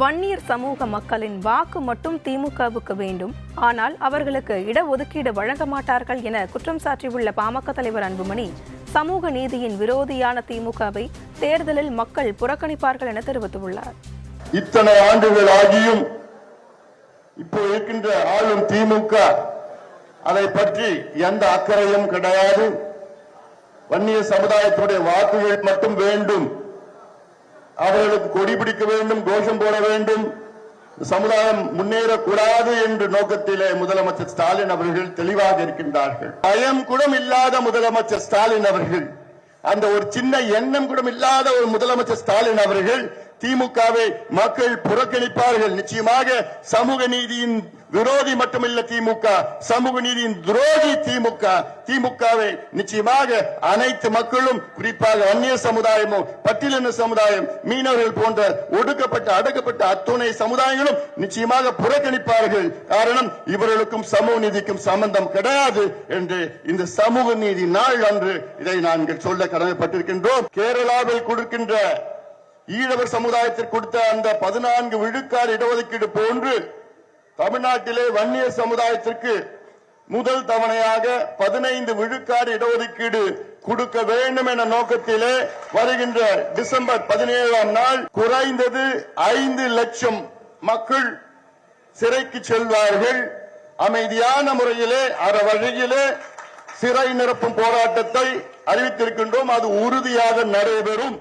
வன்னியர் சமூக மக்களின் வாக்கு மட்டும் திமுகவுக்கு வேண்டும், ஆனால் அவர்களுக்கு இடஒதுக்கீடு வழங்க மாட்டார்கள் என குற்றம் சாட்டியுள்ள பாமக தலைவர் அன்புமணி, சமூக நீதியின் விரோதியான திமுகவை தேர்தலில் மக்கள் புறக்கணிப்பார்கள் என தெரிவித்துள்ளார். இத்தனை ஆண்டுகள் ஆகியும் இப்போ இருக்கின்ற ஆளும் திமுக அதை பற்றி எந்த அக்கறையும் கிடையாது. வன்னிய சமுதாயத்துடைய வாக்குகள் மட்டும் வேண்டும், அவர்களுக்கு கொடி பிடிக்க வேண்டும், கோஷம் போட வேண்டும், சமுதாயம் முன்னேறக்கூடாது என்ற நோக்கத்திலே முதலமைச்சர் ஸ்டாலின் அவர்கள் தெளிவாக இருக்கின்றார்கள். பயம் கூட இல்லாத முதலமைச்சர் ஸ்டாலின் அவர்கள், அந்த ஒரு சின்ன எண்ணம் கூட இல்லாத ஒரு முதலமைச்சர் ஸ்டாலின் அவர்கள் திமுகவை மக்கள் புறக்கணிப்பார்கள். நிச்சயமாக சமூக நீதியின் விரோதி மட்டுமல்ல திமுக, சமூக நீதியின் துரோகி திமுக. திமுகவை நிச்சயமாக அனைத்து மக்களும், குறிப்பாக வன்னிய சமுதாயமும், பட்டியலின சமுதாயம், மீனவர்கள் போன்ற ஒடுக்கப்பட்ட அடக்கப்பட்ட அத்துணை சமுதாயங்களும் நிச்சயமாக புறக்கணிப்பார்கள். காரணம், இவர்களுக்கும் சமூக நீதிக்கும் சம்பந்தம் கிடையாது என்று இந்த சமூக நீதி நாள் அன்று இதை நாங்கள் சொல்ல கடமைப்பட்டிருக்கின்றோம். கேரளாவில் கொடுக்கின்ற ஈழவர் சமுதாயத்திற்கு கொடுத்த அந்த 14 விழுக்காடு இடஒதுக்கீடு போன்று தமிழ்நாட்டிலே வன்னிய சமுதாயத்திற்கு முதல் தவணையாக 15 விழுக்காடு இடஒதுக்கீடு கொடுக்க வேண்டும் என்ற நோக்கத்திலே வருகின்ற டிசம்பர் 17ஆம் நாள் குறைந்தது 5 லட்சம் மக்கள் சிறைக்கு செல்வார்கள். அமைதியான முறையிலே அற வழியிலே சிறை நிரப்பும் போராட்டத்தை அறிவித்திருக்கின்றோம். அது உறுதியாக நடைபெறும்.